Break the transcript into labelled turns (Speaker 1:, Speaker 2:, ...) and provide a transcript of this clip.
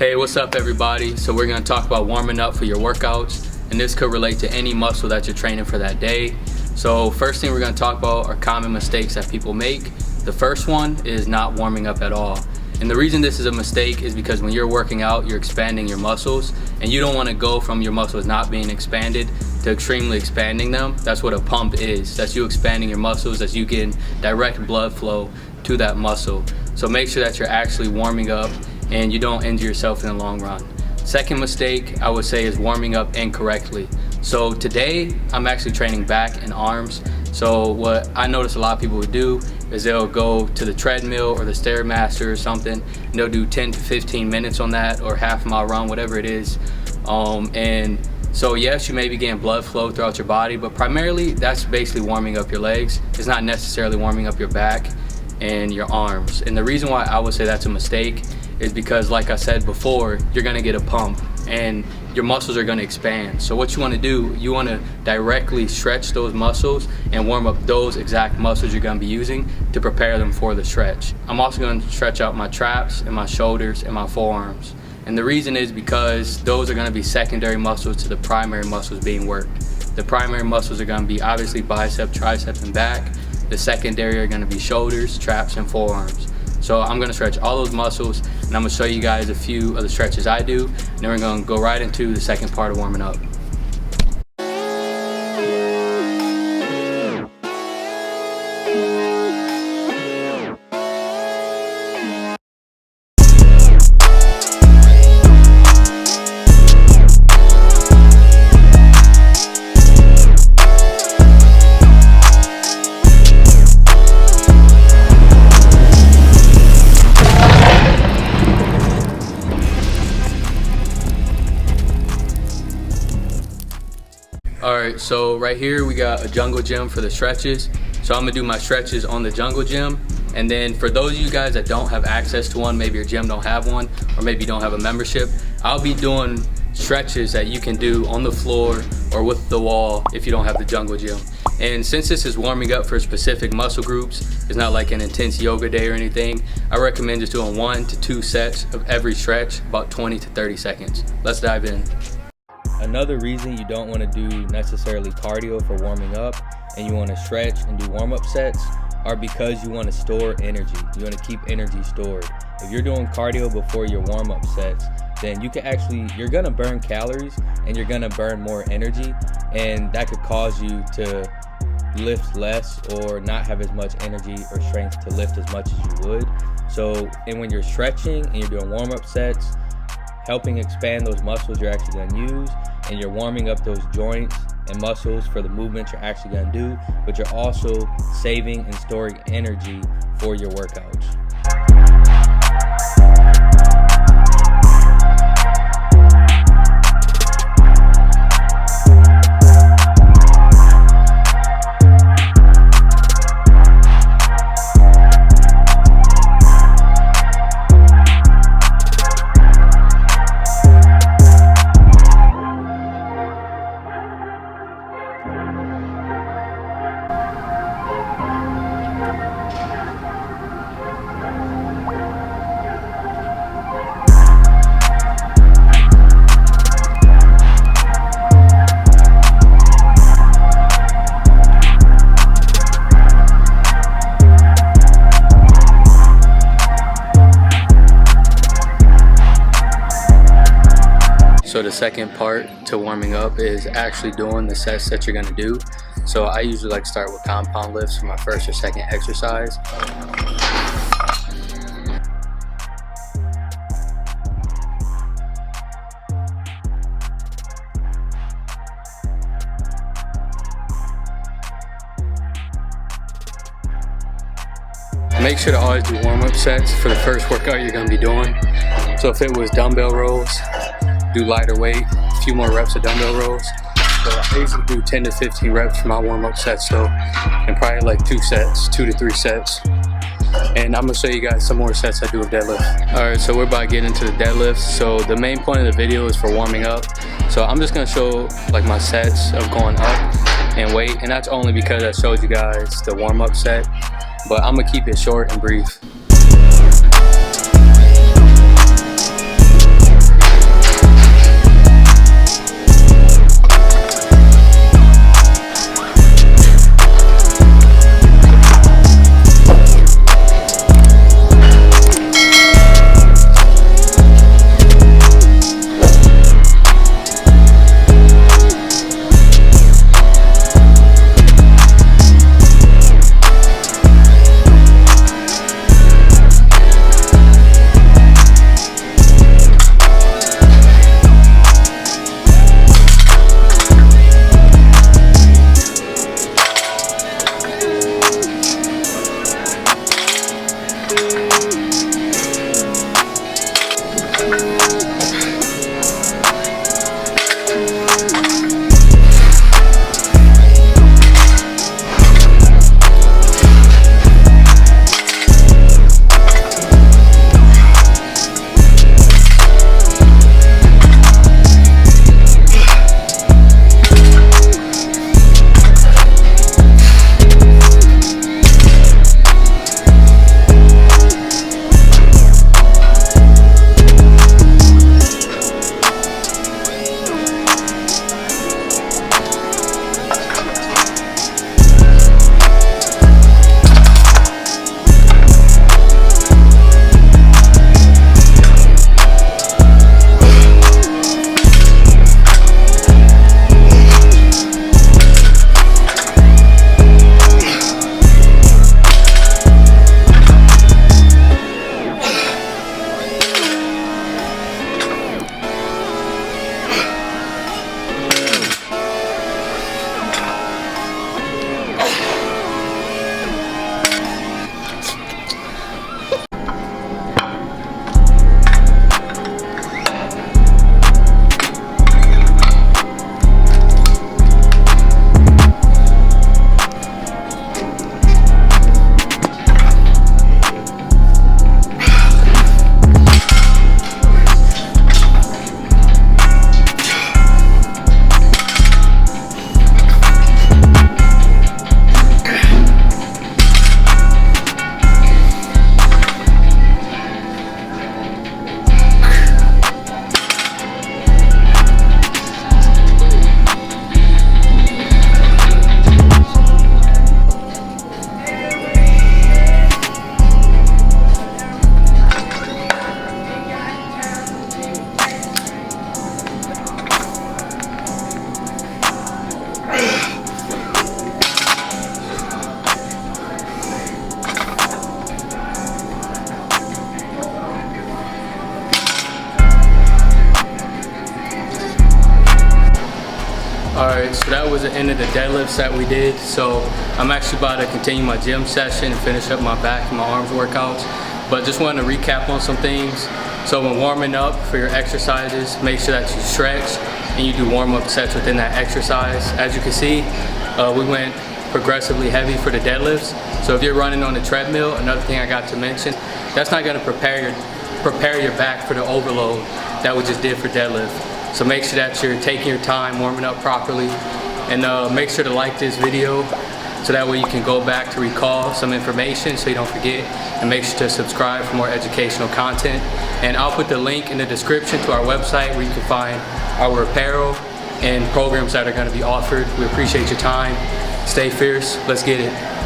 Speaker 1: Hey, what's up everybody? So we're going to talk about warming up for your workouts, and this could relate to any muscle that you're training for that day. So first thing we're going to talk about are common mistakes that people make. The first one is not warming up at all. And the reason this is a mistake is because when you're working out, you're expanding your muscles, and you don't want to go from your muscles not being expanded to extremely expanding them. That's what a pump is. That's you expanding your muscles, that's you getting direct blood flow to that muscle. So make sure that you're actually warming up and you don't injure yourself in the long run. Second mistake I would say is warming up incorrectly. So today I'm actually training back and arms. So what I notice a lot of people would do is they'll go to the treadmill or the Stairmaster or something, and they'll do 10 to 15 minutes on that, or half mile run, whatever it is. And so yes, you may be getting blood flow throughout your body, but primarily that's basically warming up your legs. It's not necessarily warming up your back and your arms. And the reason why I would say that's a mistake is because, like I said before, you're gonna get a pump and your muscles are gonna expand. So what you wanna do, you wanna directly stretch those muscles and warm up those exact muscles you're gonna be using to prepare them for the stretch. I'm also gonna stretch out my traps and my shoulders and my forearms. And the reason is because those are gonna be secondary muscles to the primary muscles being worked. The primary muscles are gonna be obviously bicep, tricep, and back. The secondary are gonna be shoulders, traps, and forearms. So I'm gonna stretch all those muscles, and I'm gonna show you guys a few of the stretches I do, and then we're gonna go right into the second part of warming up. Alright, so right here we got a jungle gym for the stretches. So I'm gonna do my stretches on the jungle gym. And then for those of you guys that don't have access to one, maybe your gym don't have one, or maybe you don't have a membership, I'll be doing stretches that you can do on the floor or with the wall if you don't have the jungle gym. And since this is warming up for specific muscle groups, it's not like an intense yoga day or anything, I recommend just doing 1 to 2 sets of every stretch, about 20 to 30 seconds. Let's dive in. Another reason you don't want to do necessarily cardio for warming up and you want to stretch and do warm-up sets are because you want to store energy. You want to keep energy stored. If you're doing cardio before your warm-up sets, then you're going to burn calories and you're going to burn more energy, and that could cause you to lift less or not have as much energy or strength to lift as much as you would. So, and when you're stretching and you're doing warm-up sets, helping expand those muscles you're actually going to use, and you're warming up those joints and muscles for the movements you're actually going to do, but you're also saving and storing energy for your workouts. So the second part to warming up is actually doing the sets that you're gonna do. So I usually like to start with compound lifts for my first or second exercise. Make sure to always do warm-up sets for the first workout you're gonna be doing. So if it was dumbbell rows, do lighter weight, a few more reps of dumbbell rows. So I usually do 10 to 15 reps for my warm-up sets though, and probably like 2 to 3 sets. And I'm gonna show you guys some more sets I do of deadlift. Alright, so we're about to get into the deadlifts. So the main point of the video is for warming up. So I'm just gonna show like my sets of going up and weight, and that's only because I showed you guys the warm-up set, but I'm gonna keep it short and brief. Alright, so that was the end of the deadlifts that we did. So I'm actually about to continue my gym session and finish up my back and my arms workouts. But just wanted to recap on some things. So when warming up for your exercises, make sure that you stretch and you do warm-up sets within that exercise. As you can see, we went progressively heavy for the deadlifts. So if you're running on the treadmill, another thing I got to mention, that's not going to prepare your back for the overload that we just did for deadlift. So make sure that you're taking your time warming up properly, and make sure to like this video so that way you can go back to recall some information so you don't forget, and make sure to subscribe for more educational content. And I'll put the link in the description to our website where you can find our apparel and programs that are going to be offered. We appreciate your time. Stay fierce. Let's get it.